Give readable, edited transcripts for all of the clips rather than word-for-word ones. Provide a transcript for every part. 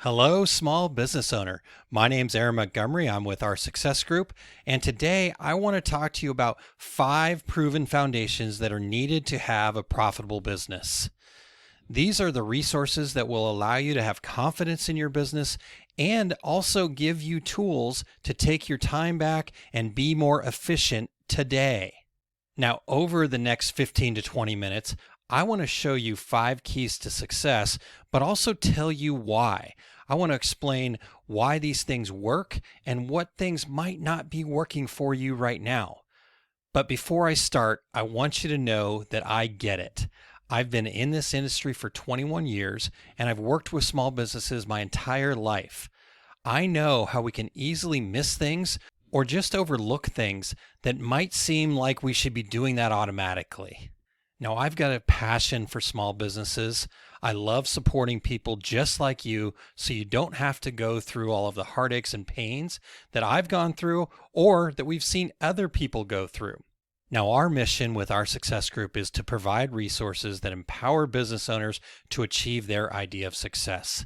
Hello, small business owner. My name's Aaron Montgomery. I'm with our Success Group. And today I want to talk to you about 5 proven foundations that are needed to have a profitable business. These are the resources that will allow you to have confidence in your business and also give you tools to take your time back and be more efficient today. Now, over the next 15 to 20 minutes, I want to show you 5 keys to success, but also tell you why. I want to explain why these things work and what things might not be working for you right now. But before I start, I want you to know that I get it. I've been in this industry for 21 years, and I've worked with small businesses my entire life. I know how we can easily miss things or just overlook things that might seem like we should be doing that automatically. Now, I've got a passion for small businesses. I love supporting people just like you so you don't have to go through all of the heartaches and pains that I've gone through or that we've seen other people go through. Now, our mission with our Success Group is to provide resources that empower business owners to achieve their idea of success.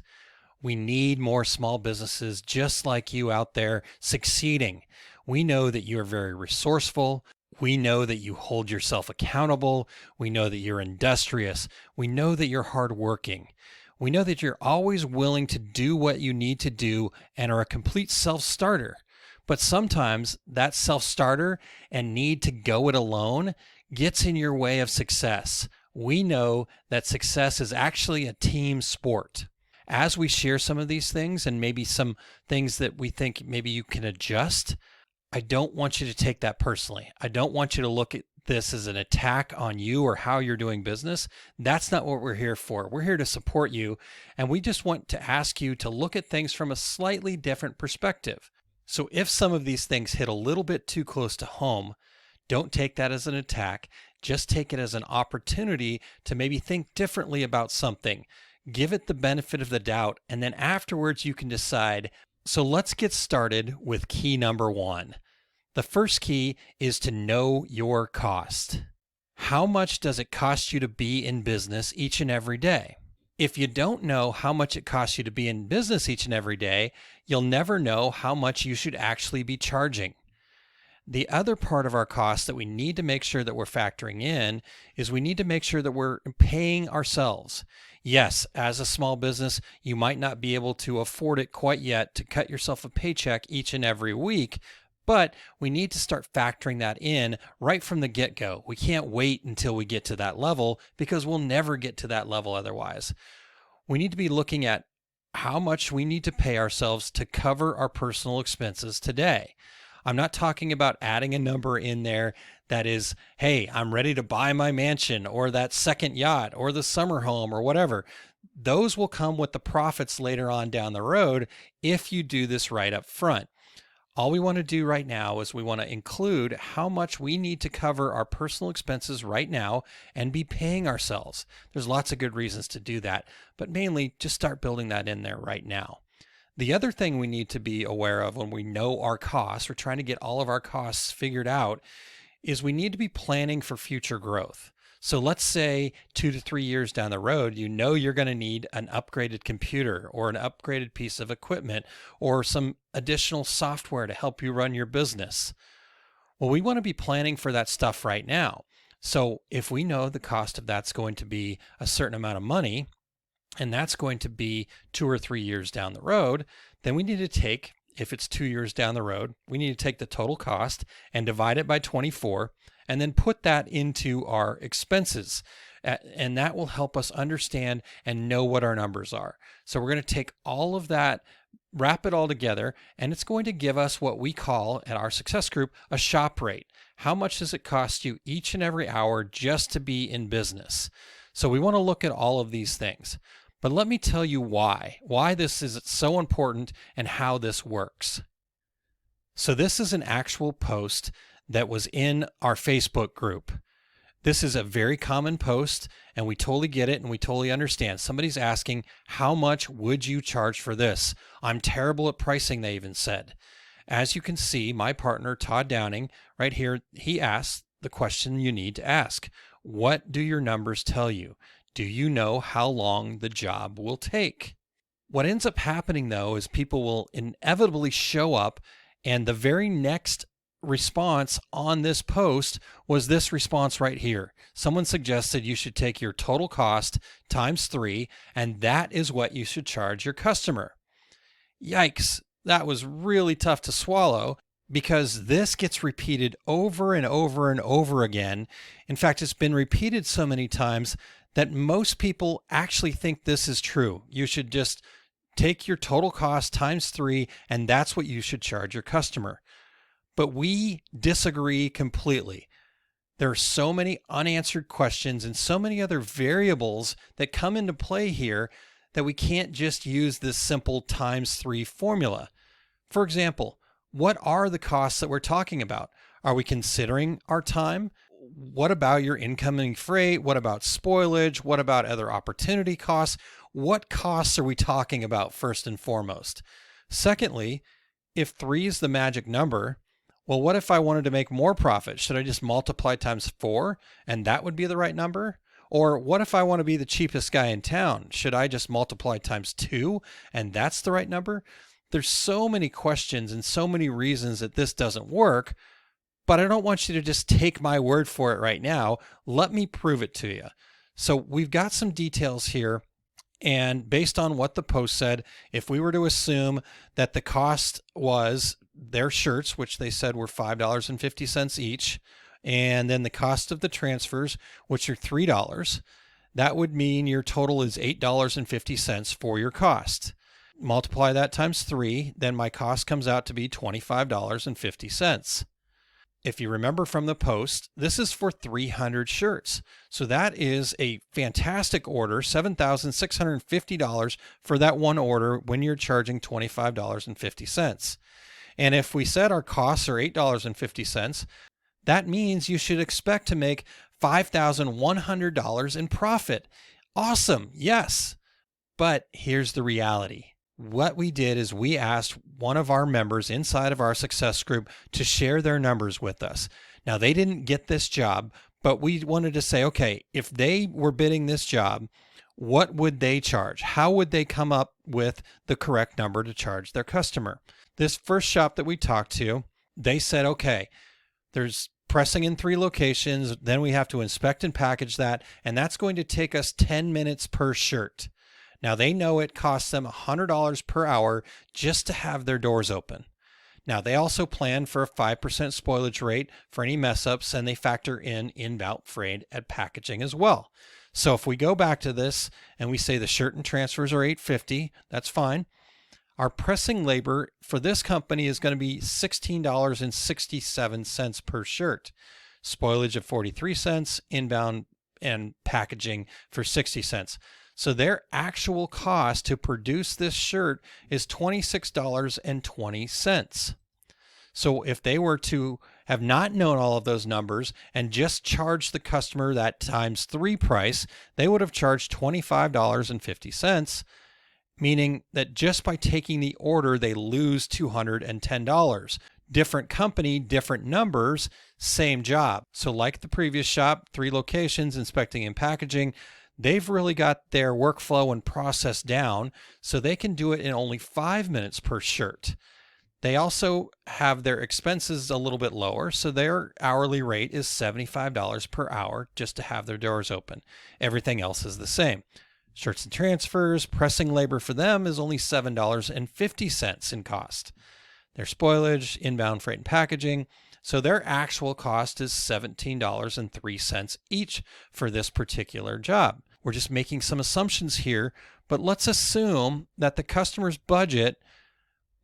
We need more small businesses just like you out there succeeding. We know that you are very resourceful. We know that you hold yourself accountable. We know that you're industrious. We know that you're hardworking. We know that you're always willing to do what you need to do and are a complete self-starter. But sometimes that self-starter and need to go it alone gets in your way of success. We know that success is actually a team sport. As we share some of these things and maybe some things that we think maybe you can adjust, I don't want you to take that personally. I don't want you to look at this as an attack on you or how you're doing business. That's not what we're here for. We're here to support you, and we just want to ask you to look at things from a slightly different perspective. So if some of these things hit a little bit too close to home, don't take that as an attack. Just take it as an opportunity to maybe think differently about something. Give it the benefit of the doubt, and then afterwards you can decide. So let's get started with key number 1. The first key is to know your cost. How much does it cost you to be in business each and every day? If you don't know how much it costs you to be in business each and every day, you'll never know how much you should actually be charging. The other part of our cost that we need to make sure that we're factoring in is we need to make sure that we're paying ourselves. Yes, as a small business, you might not be able to afford it quite yet to cut yourself a paycheck each and every week, but we need to start factoring that in right from the get-go. We can't wait until we get to that level because we'll never get to that level otherwise. We need to be looking at how much we need to pay ourselves to cover our personal expenses today. I'm not talking about adding a number in there that is, hey, I'm ready to buy my mansion or that second yacht or the summer home or whatever. Those will come with the profits later on down the road if you do this right up front. All we want to do right now is we want to include how much we need to cover our personal expenses right now and be paying ourselves. There's lots of good reasons to do that, but mainly just start building that in there right now. The other thing we need to be aware of when we know our costs, we're trying to get all of our costs figured out, is we need to be planning for future growth. So let's say 2 to 3 years down the road, you know you're going to need an upgraded computer or an upgraded piece of equipment or some additional software to help you run your business. Well, we want to be planning for that stuff right now. So if we know the cost of that's going to be a certain amount of money, and that's going to be 2 or 3 years down the road, then we need to take, if it's 2 years down the road, we need to take the total cost and divide it by 24 and then put that into our expenses. And that will help us understand and know what our numbers are. So we're going to take all of that, wrap it all together, and it's going to give us what we call at our Success Group a shop rate. How much does it cost you each and every hour just to be in business? So we want to look at all of these things. But let me tell you why this is so important and how this works. So this is an actual post that was in our Facebook group. This is a very common post, and we totally get it and we totally understand. Somebody's asking, how much would you charge for this? I'm terrible at pricing, they even said. As you can see, my partner, Todd Downing, right here, he asked the question you need to ask. What do your numbers tell you? Do you know how long the job will take? What ends up happening though is people will inevitably show up, and the very next response on this post was this response right here. Someone suggested you should take your total cost times 3, and that is what you should charge your customer. Yikes, that was really tough to swallow because this gets repeated over and over and over again. In fact, it's been repeated so many times that most people actually think this is true. You should just take your total cost times 3, and that's what you should charge your customer. But we disagree completely. There are so many unanswered questions and so many other variables that come into play here that we can't just use this simple times 3 formula. For example, what are the costs that we're talking about? Are we considering our time? What about your incoming freight? What about spoilage? What about other opportunity costs? What costs are we talking about first and foremost? Secondly, if 3 is the magic number, well, what if I wanted to make more profit? Should I just multiply times 4 and that would be the right number? Or what if I want to be the cheapest guy in town? Should I just multiply times 2 and that's the right number? There's so many questions and so many reasons that this doesn't work, but I don't want you to just take my word for it right now. Let me prove it to you. So we've got some details here, and based on what the post said, if we were to assume that the cost was their shirts, which they said were $5.50 each, and then the cost of the transfers, which are $3, that would mean your total is $8.50 for your cost. Multiply that times 3, then my cost comes out to be $25.50. If you remember from the post, this is for 300 shirts. So that is a fantastic order, $7,650 for that one order when you're charging $25.50. And if we said our costs are $8.50, that means you should expect to make $5,100 in profit. Awesome, yes. But here's the reality. What we did is we asked one of our members inside of our success group to share their numbers with us. Now, they didn't get this job, but we wanted to say, okay, if they were bidding this job, what would they charge? How would they come up with the correct number to charge their customer? This first shop that we talked to, they said, okay, there's pressing in 3 locations, then we have to inspect and package that, and that's going to take us 10 minutes per shirt. Now, they know it costs them $100 per hour just to have their doors open. Now, they also plan for a 5% spoilage rate for any mess ups, and they factor in inbound freight at packaging as well. So if we go back to this and we say the shirt and transfers are $8.50, that's fine. Our pressing labor for this company is going to be $16.67 per shirt. Spoilage of 43 cents, inbound and packaging for 60 cents. So their actual cost to produce this shirt is $26.20. So if they were to have not known all of those numbers and just charged the customer that times 3 price, they would have charged $25.50, meaning that just by taking the order, they lose $210. Different company, different numbers, same job. So like the previous shop, 3 locations, inspecting and packaging, they've really got their workflow and process down, so they can do it in only 5 minutes per shirt. They also have their expenses a little bit lower, so their hourly rate is $75 per hour just to have their doors open. Everything else is the same. Shirts and transfers, pressing labor for them is only $7.50 in cost. Their spoilage, inbound freight and packaging, so their actual cost is $17.03 each for this particular job. We're just making some assumptions here, but let's assume that the customer's budget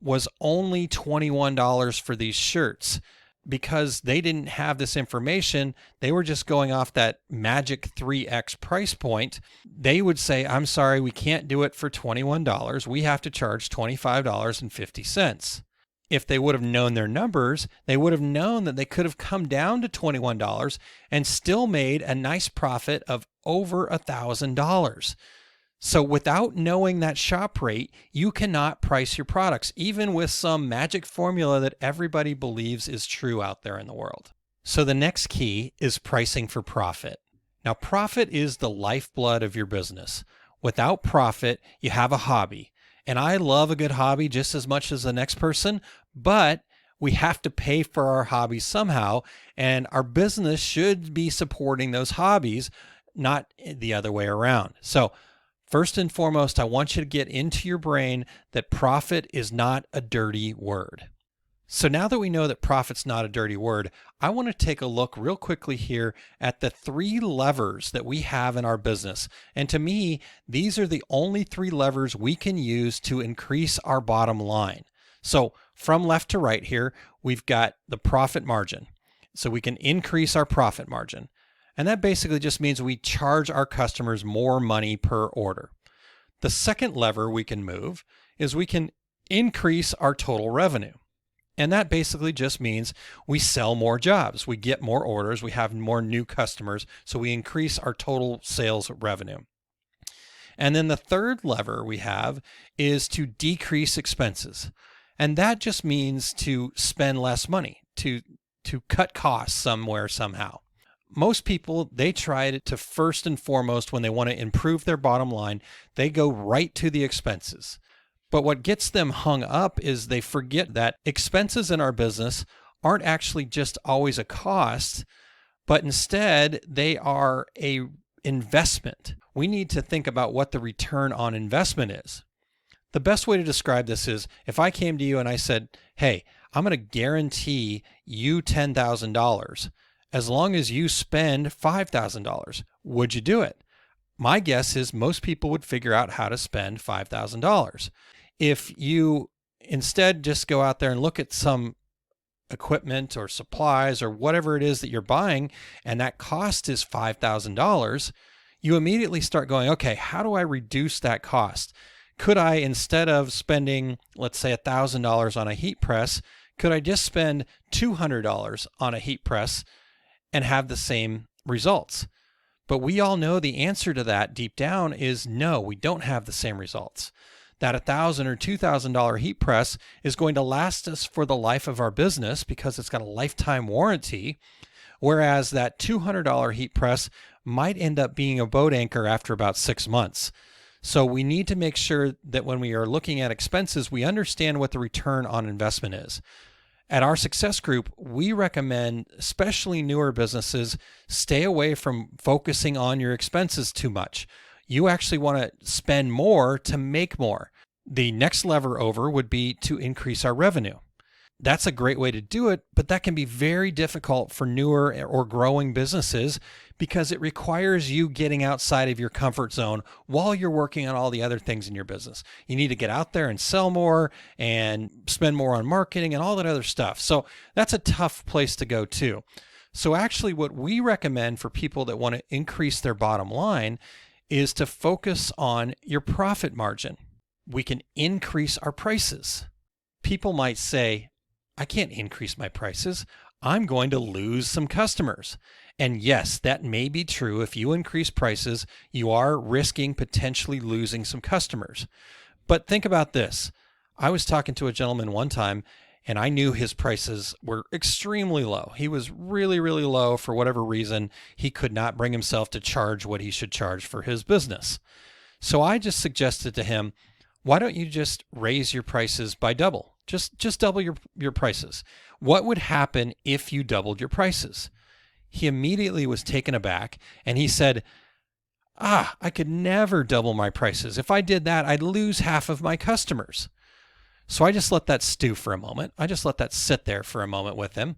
was only $21 for these shirts. Because they didn't have this information, they were just going off that magic 3x price point. They would say, I'm sorry, we can't do it for $21. We have to charge $25.50. If they would have known their numbers, they would have known that they could have come down to $21 and still made a nice profit of over $1,000. So without knowing that shop rate, you cannot price your products, even with some magic formula that everybody believes is true out there in the world. So the next key is pricing for profit. Now, profit is the lifeblood of your business. Without profit, you have a hobby. And I love a good hobby just as much as the next person, but we have to pay for our hobbies somehow, and our business should be supporting those hobbies, not the other way around. So first and foremost, I want you to get into your brain that profit is not a dirty word. So now that we know that profit's not a dirty word, I want to take a look real quickly here at the 3 levers that we have in our business. And to me, these are the only 3 levers we can use to increase our bottom line. So from left to right here, we've got the profit margin. So we can increase our profit margin. And that basically just means we charge our customers more money per order. The second lever we can move is we can increase our total revenue. And that basically just means we sell more jobs, we get more orders, we have more new customers, so we increase our total sales revenue. And then the third lever we have is to decrease expenses. And that just means to spend less money, to cut costs somewhere, somehow. Most people, they try to first and foremost, when they want to improve their bottom line, they go right to the expenses. But what gets them hung up is they forget that expenses in our business aren't actually just always a cost, but instead they are a investment. We need to think about what the return on investment is. The best way to describe this is if I came to you and I said, hey, I'm going to guarantee you $10,000 as long as you spend $5,000. Would you do it? My guess is most people would figure out how to spend $5,000. If you instead just go out there and look at some equipment or supplies or whatever it is that you're buying, and that cost is $5,000, you immediately start going, okay, how do I reduce that cost? Could I, instead of spending, let's say $1,000 on a heat press, could I just spend $200 on a heat press and have the same results? But we all know the answer to that deep down is no, we don't have the same results. That $1,000 or $2,000 heat press is going to last us for the life of our business because it's got a lifetime warranty, whereas that $200 heat press might end up being a boat anchor after about 6 months. So we need to make sure that when we are looking at expenses, we understand what the return on investment is. At our success group, we recommend, especially newer businesses, stay away from focusing on your expenses too much. You actually want to spend more to make more. The next lever over would be to increase our revenue. That's a great way to do it, but that can be very difficult for newer or growing businesses because it requires you getting outside of your comfort zone while you're working on all the other things in your business. You need to get out there and sell more and spend more on marketing and all that other stuff. So that's a tough place to go too. So actually what we recommend for people that want to increase their bottom line is to focus on your profit margin. We can increase our prices. People might say, I can't increase my prices. I'm going to lose some customers. And yes, that may be true. If you increase prices, you are risking potentially losing some customers. But think about this. I was talking to a gentleman one time, and I knew his prices were extremely low. He was really, really low for whatever reason. He could not bring himself to charge what he should charge for his business. So I just suggested to him, why don't you just raise your prices by double? Just double your prices. What would happen if you doubled your prices? He immediately was taken aback and he said, I could never double my prices. If I did that, I'd lose half of my customers. So I just let that stew for a moment. I just let that sit there for a moment with him.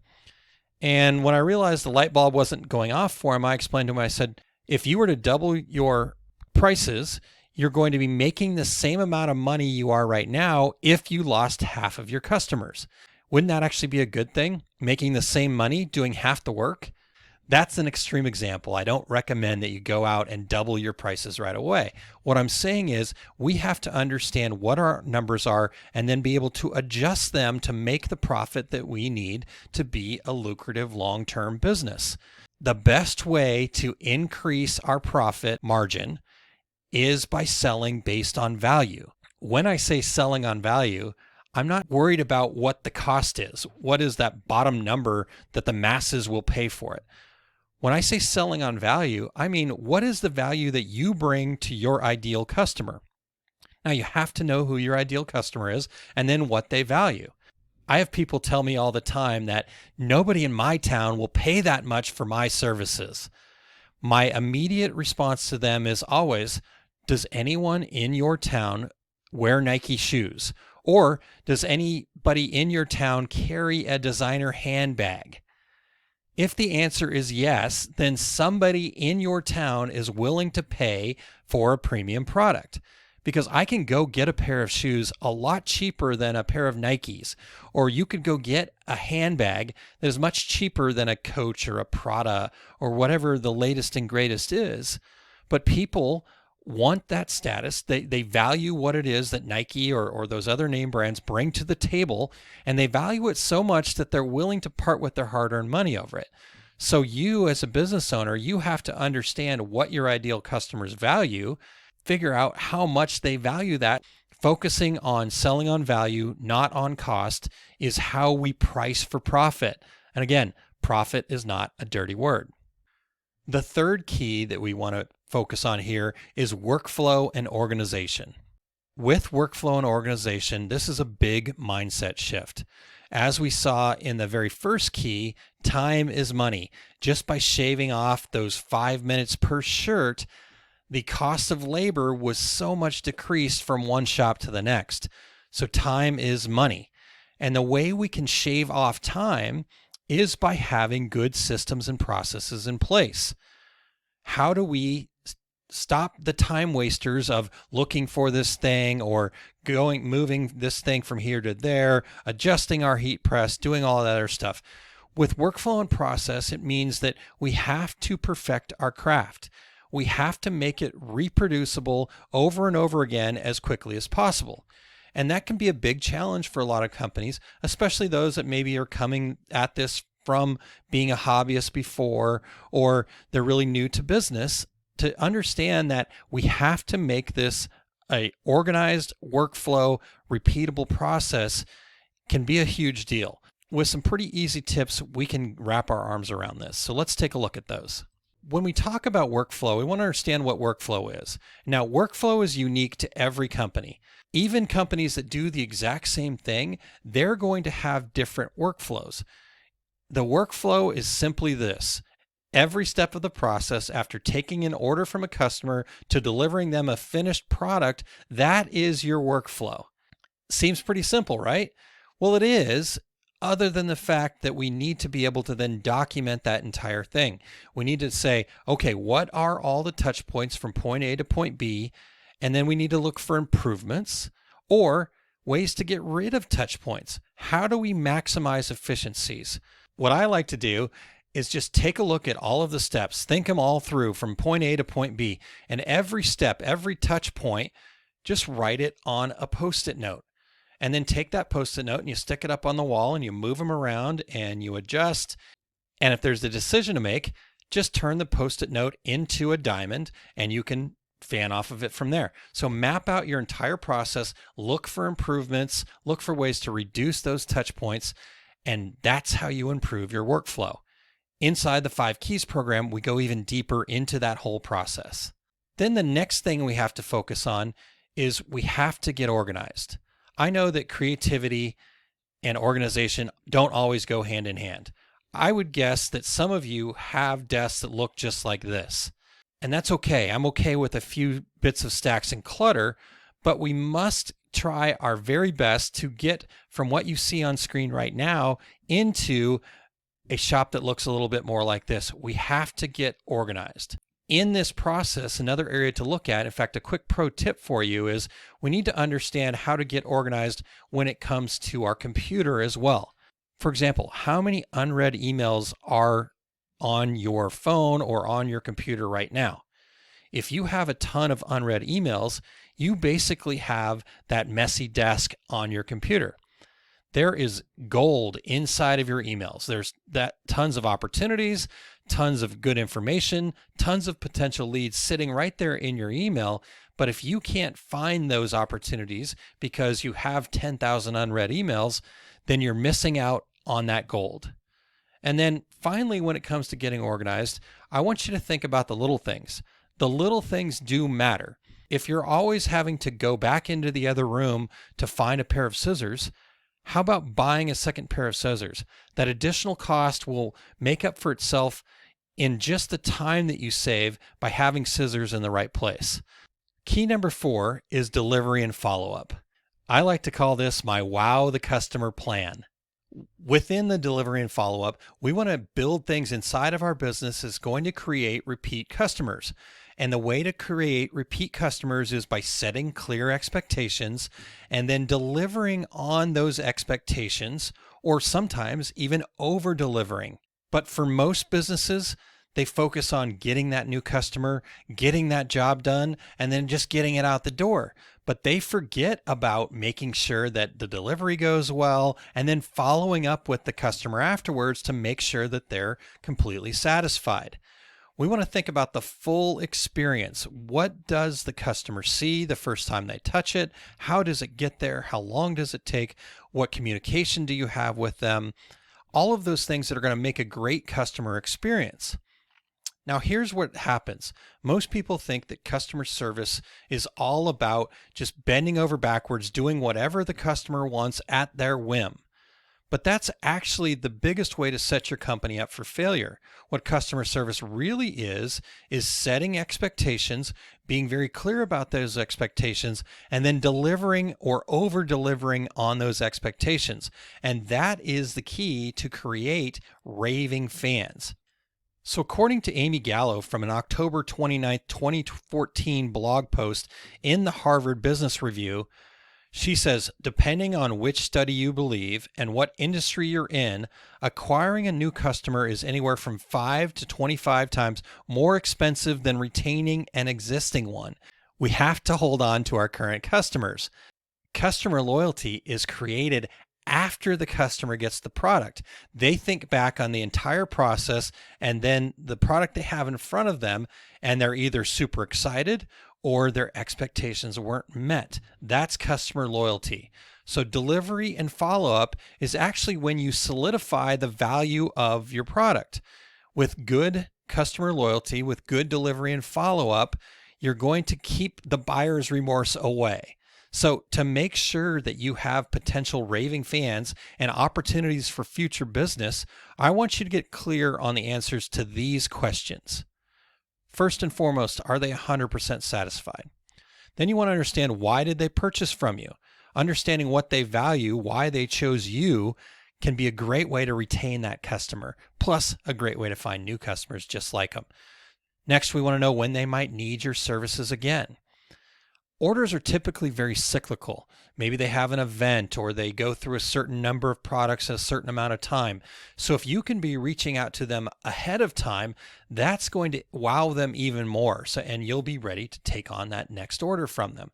And when I realized the light bulb wasn't going off for him, I explained to him, I said, if you were to double your prices, you're going to be making the same amount of money you are right now if you lost half of your customers. Wouldn't that actually be a good thing? Making the same money, doing half the work? That's an extreme example. I don't recommend that you go out and double your prices right away. What I'm saying is we have to understand what our numbers are and then be able to adjust them to make the profit that we need to be a lucrative long-term business. The best way to increase our profit margin is by selling based on value. When I say selling on value, I'm not worried about what the cost is. What is that bottom number that the masses will pay for it? When I say selling on value, I mean, what is the value that you bring to your ideal customer? Now, you have to know who your ideal customer is and then what they value. I have people tell me all the time that nobody in my town will pay that much for my services. My immediate response to them is always, does anyone in your town wear Nike shoes? Or does anybody in your town carry a designer handbag? If the answer is yes, then somebody in your town is willing to pay for a premium product. Because I can go get a pair of shoes a lot cheaper than a pair of Nikes, or you could go get a handbag that is much cheaper than a Coach or a Prada or whatever the latest and greatest is. But people want that status. They value what it is that Nike or those other name brands bring to the table, and they value it so much that they're willing to part with their hard-earned money over it. So you, as a business owner, you have to understand what your ideal customers value, figure out how much they value that. Focusing on selling on value, not on cost, is how we price for profit. And again, profit is not a dirty word. The third key that we want to focus on here is workflow and organization. With workflow and organization, this is a big mindset shift. As we saw in the very first key, time is money. Just by shaving off those 5 minutes per shirt, the cost of labor was so much decreased from one shop to the next. So time is money. And the way we can shave off time is by having good systems and processes in place. How do we stop the time wasters of looking for this thing or moving this thing from here to there, adjusting our heat press, doing all that other stuff? With workflow and process, it means that we have to perfect our craft. We have to make it reproducible over and over again as quickly as possible. And that can be a big challenge for a lot of companies, especially those that maybe are coming at this from being a hobbyist before, or they're really new to business, to understand that we have to make this a organized workflow, repeatable process can be a huge deal. With some pretty easy tips, we can wrap our arms around this. So let's take a look at those. When we talk about workflow, we want to understand what workflow is. Now, workflow is unique to every company. Even companies that do the exact same thing, they're going to have different workflows. The workflow is simply this. Every step of the process, after taking an order from a customer to delivering them a finished product, that is your workflow. Seems pretty simple, right? Well, it is, other than the fact that we need to be able to then document that entire thing. We need to say, okay, what are all the touch points from point A to point B? And then we need to look for improvements or ways to get rid of touch points. How do we maximize efficiencies? What I like to do is just take a look at all of the steps, think them all through from point A to point B, and every step, every touch point, just write it on a Post-it note. And then take that Post-it note and you stick it up on the wall and you move them around and you adjust. And if there's a decision to make, just turn the Post-it note into a diamond and you can fan off of it from there. So map out your entire process, look for improvements, look for ways to reduce those touch points, and that's how you improve your workflow. Inside the 5 Keys program, we go even deeper into that whole process. Then the next thing we have to focus on is we have to get organized. I know that creativity and organization don't always go hand in hand. I would guess that some of you have desks that look just like this. And that's okay. I'm okay with a few bits of stacks and clutter, but we must try our very best to get from what you see on screen right now into a shop that looks a little bit more like this. We have to get organized. In this process, another area to look at, in fact, a quick pro tip for you is we need to understand how to get organized when it comes to our computer as well. For example, how many unread emails are on your phone or on your computer right now? If you have a ton of unread emails, you basically have that messy desk on your computer. There is gold inside of your emails. There's tons of opportunities, tons of good information, tons of potential leads sitting right there in your email. But if you can't find those opportunities because you have 10,000 unread emails, then you're missing out on that gold. And then finally, when it comes to getting organized, I want you to think about the little things. The little things do matter. If you're always having to go back into the other room to find a pair of scissors, how about buying a second pair of scissors? That additional cost will make up for itself in just the time that you save by having scissors in the right place. Key number 4 is delivery and follow-up. I like to call this my wow the customer plan. Within the delivery and follow-up, we want to build things inside of our business that's going to create repeat customers. And the way to create repeat customers is by setting clear expectations and then delivering on those expectations, or sometimes even over delivering. But for most businesses, they focus on getting that new customer, getting that job done, and then just getting it out the door. But they forget about making sure that the delivery goes well and then following up with the customer afterwards to make sure that they're completely satisfied. We want to think about the full experience. What does the customer see the first time they touch it? How does it get there? How long does it take? What communication do you have with them? All of those things that are going to make a great customer experience. Now, here's what happens. Most people think that customer service is all about just bending over backwards, doing whatever the customer wants at their whim. But that's actually the biggest way to set your company up for failure. What customer service really is setting expectations, being very clear about those expectations, and then delivering or over delivering on those expectations. And that is the key to create raving fans. So according to Amy Gallo from an October 29, 2014 blog post in the Harvard Business Review, she says, depending on which study you believe and what industry you're in, acquiring a new customer is anywhere from 5 to 25 times more expensive than retaining an existing one. We have to hold on to our current customers. Customer loyalty is created after the customer gets the product. They think back on the entire process and then the product they have in front of them, and they're either super excited or their expectations weren't met. That's customer loyalty. So delivery and follow-up is actually when you solidify the value of your product. With good customer loyalty, with good delivery and follow-up, you're going to keep the buyer's remorse away. So to make sure that you have potential raving fans and opportunities for future business, I want you to get clear on the answers to these questions. First and foremost, are they 100% satisfied? Then you want to understand, why did they purchase from you? Understanding what they value, why they chose you, can be a great way to retain that customer, plus a great way to find new customers just like them. Next, we want to know when they might need your services again. Orders are typically very cyclical. Maybe they have an event or they go through a certain number of products in a certain amount of time. So if you can be reaching out to them ahead of time, that's going to wow them even more. And you'll be ready to take on that next order from them.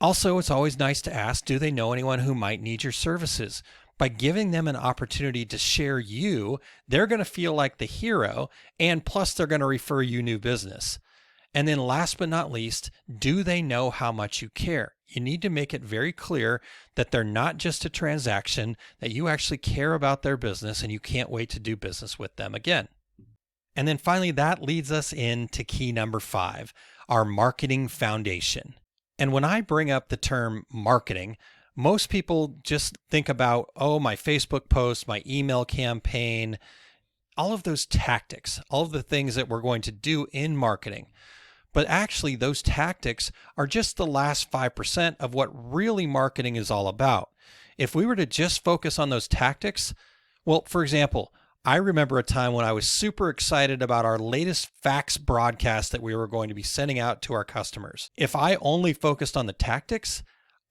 Also, it's always nice to ask, do they know anyone who might need your services? By giving them an opportunity to share you, they're going to feel like the hero, and plus they're going to refer you new business. And then last but not least, do they know how much you care? You need to make it very clear that they're not just a transaction, that you actually care about their business and you can't wait to do business with them again. And then finally, that leads us into key number 5, our marketing foundation. And when I bring up the term marketing, most people just think about, oh, my Facebook post, my email campaign, all of those tactics, all of the things that we're going to do in marketing. But actually, those tactics are just the last 5% of what really marketing is all about. If we were to just focus on those tactics, well, for example, I remember a time when I was super excited about our latest fax broadcast that we were going to be sending out to our customers. If I only focused on the tactics,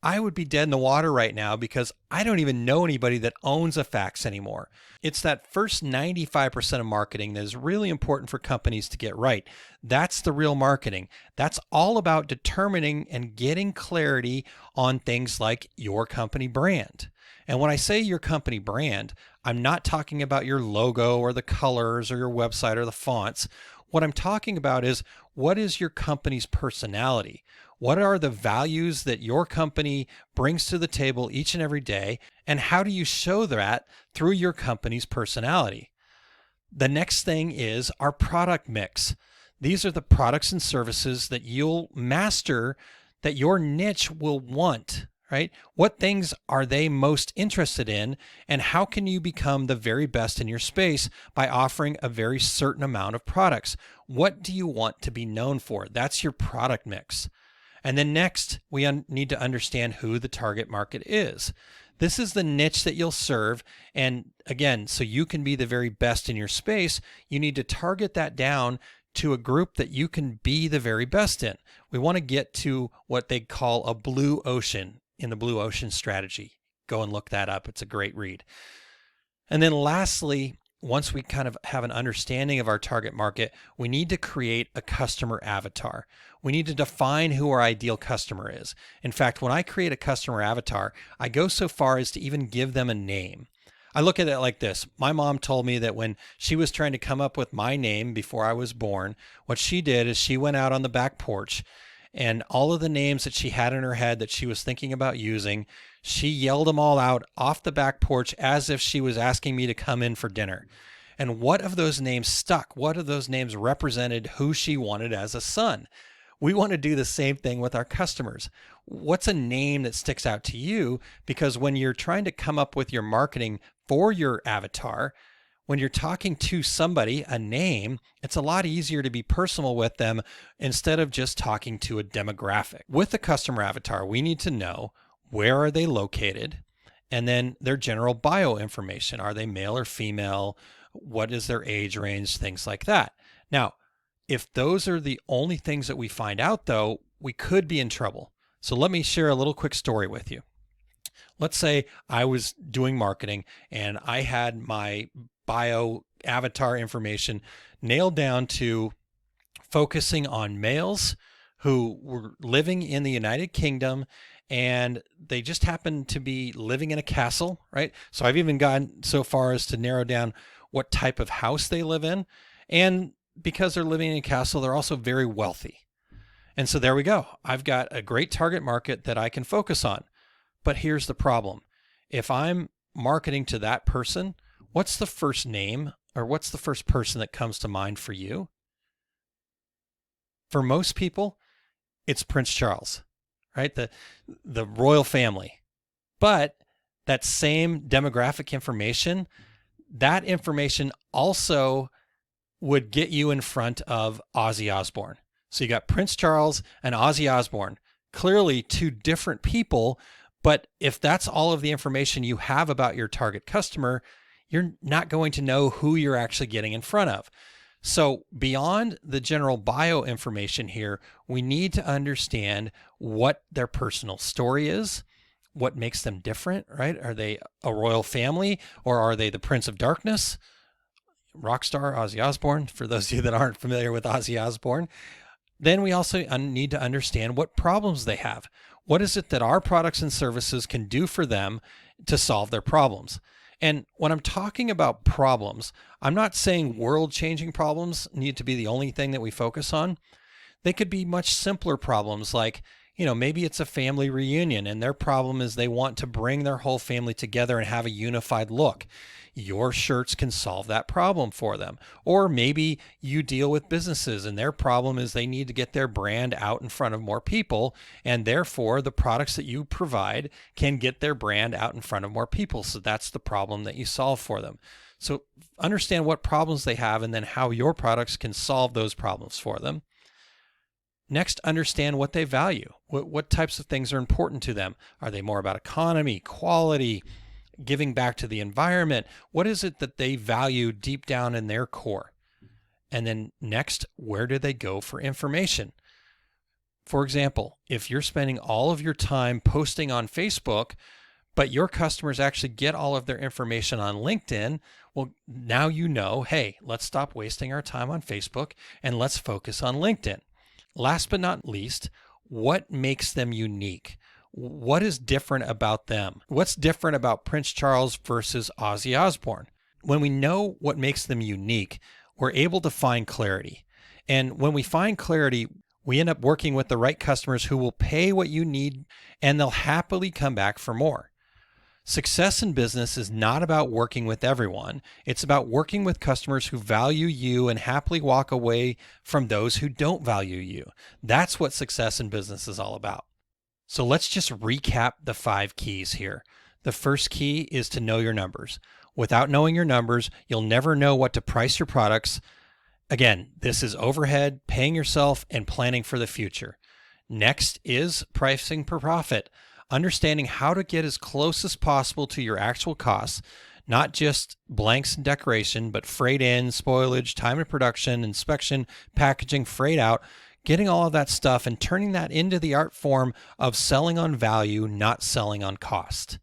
I would be dead in the water right now because I don't even know anybody that owns a fax anymore. It's that first 95% of marketing that is really important for companies to get right. That's the real marketing. That's all about determining and getting clarity on things like your company brand. And when I say your company brand, I'm not talking about your logo or the colors or your website or the fonts. What I'm talking about is, what is your company's personality? What are the values that your company brings to the table each and every day? And how do you show that through your company's personality? The next thing is our product mix. These are the products and services that you'll master, that your niche will want, right? What things are they most interested in, and how can you become the very best in your space by offering a very certain amount of products? What do you want to be known for? That's your product mix. And then next, we need to understand who the target market is. This is the niche that you'll serve. And again, so you can be the very best in your space, you need to target that down to a group that you can be the very best in. We want to get to what they call a blue ocean in the Blue Ocean Strategy. Go and look that up. It's a great read. And then lastly, once we kind of have an understanding of our target market, we need to create a customer avatar. We need to define who our ideal customer is. In fact, when I create a customer avatar, I go so far as to even give them a name. I look at it like this. My mom told me that when she was trying to come up with my name before I was born, what she did is she went out on the back porch, and all of the names that she had in her head that she was thinking about using, she yelled them all out off the back porch as if she was asking me to come in for dinner. And what of those names stuck? What of those names represented who she wanted as a son? We want to do the same thing with our customers. What's a name that sticks out to you? Because when you're trying to come up with your marketing for your avatar, when you're talking to somebody, a name, it's a lot easier to be personal with them instead of just talking to a demographic. With the customer avatar, we need to know where are they located, and then their general bio information. Are they male or female? What is their age range? Things like that. Now, if those are the only things that we find out, though, we could be in trouble. So let me share a little quick story with you. Let's say I was doing marketing and I had my bio avatar information nailed down to focusing on males who were living in the United Kingdom, and they just happened to be living in a castle, right? So I've even gone so far as to narrow down what type of house they live in. And because they're living in a castle, they're also very wealthy. And so there we go. I've got a great target market that I can focus on. But here's the problem. If I'm marketing to that person, what's the first name or what's the first person that comes to mind for you? For most people, it's Prince Charles, right? The royal family. But that same demographic information, that information also would get you in front of Ozzy Osbourne. So you got Prince Charles and Ozzy Osbourne, clearly two different people. But if that's all of the information you have about your target customer, you're not going to know who you're actually getting in front of. So beyond the general bio information here, we need to understand what their personal story is, what makes them different, right? Are they a royal family, or are they the Prince of Darkness? Rock star Ozzy Osbourne, for those of you that aren't familiar with Ozzy Osbourne. Then we also need to understand what problems they have. What is it that our products and services can do for them to solve their problems? And when I'm talking about problems, I'm not saying world-changing problems need to be the only thing that we focus on. They could be much simpler problems like, maybe it's a family reunion and their problem is they want to bring their whole family together and have a unified look. Your shirts can solve that problem for them. Or maybe you deal with businesses and their problem is they need to get their brand out in front of more people, and therefore the products that you provide can get their brand out in front of more people. So that's the problem that you solve for them. So understand what problems they have and then how your products can solve those problems for them. Next, understand what they value. What types of things are important to them? Are they more about economy, quality, giving back to the environment? What is it that they value deep down in their core? And then next, where do they go for information? For example, if you're spending all of your time posting on Facebook, but your customers actually get all of their information on LinkedIn, well, now you know, hey, let's stop wasting our time on Facebook and let's focus on LinkedIn. Last but not least, what makes them unique? What is different about them? What's different about Prince Charles versus Ozzy Osbourne? When we know what makes them unique, we're able to find clarity. And when we find clarity, we end up working with the right customers who will pay what you need, and they'll happily come back for more. Success in business is not about working with everyone. It's about working with customers who value you and happily walk away from those who don't value you. That's what success in business is all about. So let's just recap the 5 keys here. The first key is to know your numbers. Without knowing your numbers, you'll never know what to price your products. Again, this is overhead, paying yourself, and planning for the future. Next is pricing per profit. Understanding how to get as close as possible to your actual costs, not just blanks and decoration, but freight in, spoilage, time of production, inspection, packaging, freight out, getting all of that stuff and turning that into the art form of selling on value, not selling on cost.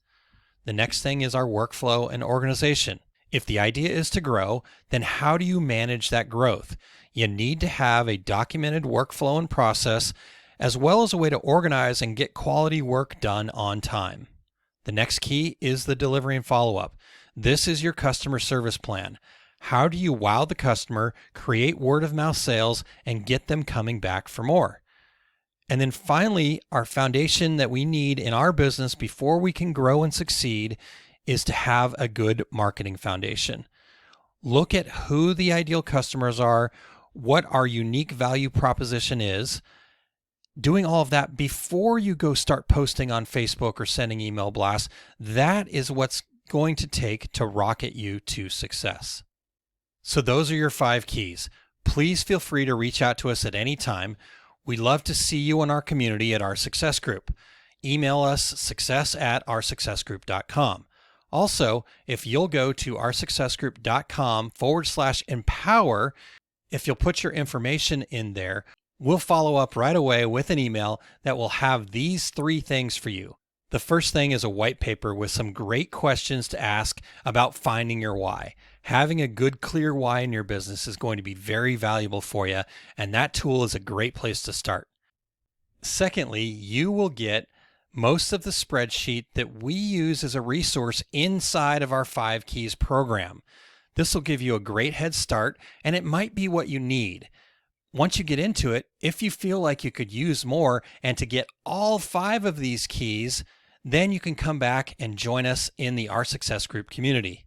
The next thing is our workflow and organization. If the idea is to grow, then how do you manage that growth? You need to have a documented workflow and process, as well as a way to organize and get quality work done on time. The next key is the delivery and follow-up. This is your customer service plan. How do you wow the customer, create word-of-mouth sales, and get them coming back for more? And then finally, our foundation that we need in our business before we can grow and succeed is to have a good marketing foundation. Look at who the ideal customers are, what our unique value proposition is, doing all of that before you go start posting on Facebook or sending email blasts. That is what's going to take to rocket you to success. So those are your 5 keys. Please feel free to reach out to us at any time. We'd love to see you in our community at our Success Group. Email us success@oursuccessgroup.com. Also, if you'll go to oursuccessgroup.com/empower, if you'll put your information in there, we'll follow up right away with an email that will have these 3 things for you. The first thing is a white paper with some great questions to ask about finding your why. Having a good, clear why in your business is going to be very valuable for you, and that tool is a great place to start. Secondly, you will get most of the spreadsheet that we use as a resource inside of our 5 Keys program. This will give you a great head start, and it might be what you need. Once you get into it, if you feel like you could use more and to get all 5 of these keys, then you can come back and join us in the Our Success Group community.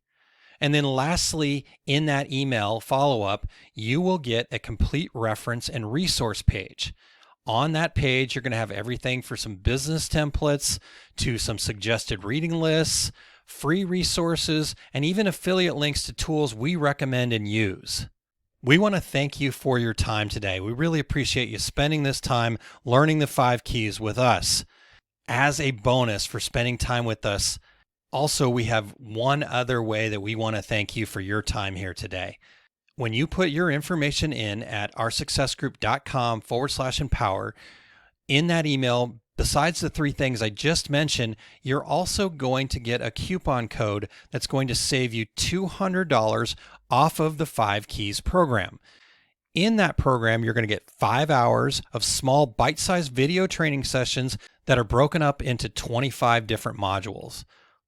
And then lastly, in that email follow-up, you will get a complete reference and resource page. On that page, you're going to have everything for some business templates to some suggested reading lists, free resources, and even affiliate links to tools we recommend and use. We want to thank you for your time today. We really appreciate you spending this time learning the 5 keys with us. As a bonus for spending time with us, also, we have one other way that we want to thank you for your time here today. When you put your information in at oursuccessgroup.com/empower, in that email, besides the 3 things I just mentioned, you're also going to get a coupon code that's going to save you $200 off of the 5 Keys program. In that program, you're going to get 5 hours of small bite-sized video training sessions that are broken up into 25 different modules.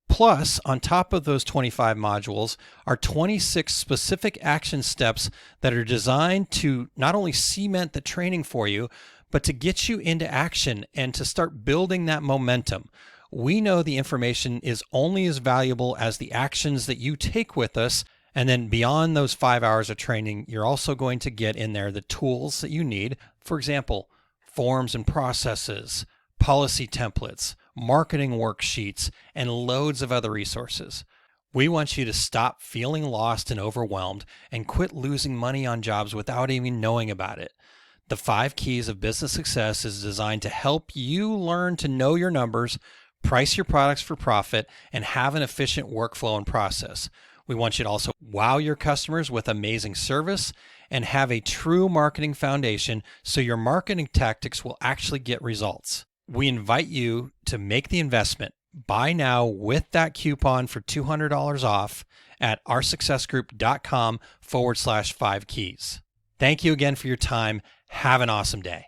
Plus, on top of those 25 modules are 26 specific action steps that are designed to not only cement the training for you, but to get you into action and to start building that momentum. We know the information is only as valuable as the actions that you take with us. And then beyond those 5 hours of training, you're also going to get in there the tools that you need. For example, forms and processes, policy templates, marketing worksheets, and loads of other resources. We want you to stop feeling lost and overwhelmed and quit losing money on jobs without even knowing about it. The 5 Keys of Business Success is designed to help you learn to know your numbers, price your products for profit, and have an efficient workflow and process. We want you to also wow your customers with amazing service and have a true marketing foundation so your marketing tactics will actually get results. We invite you to make the investment. Buy now with that coupon for $200 off at oursuccessgroup.com/5 keys. Thank you again for your time. Have an awesome day.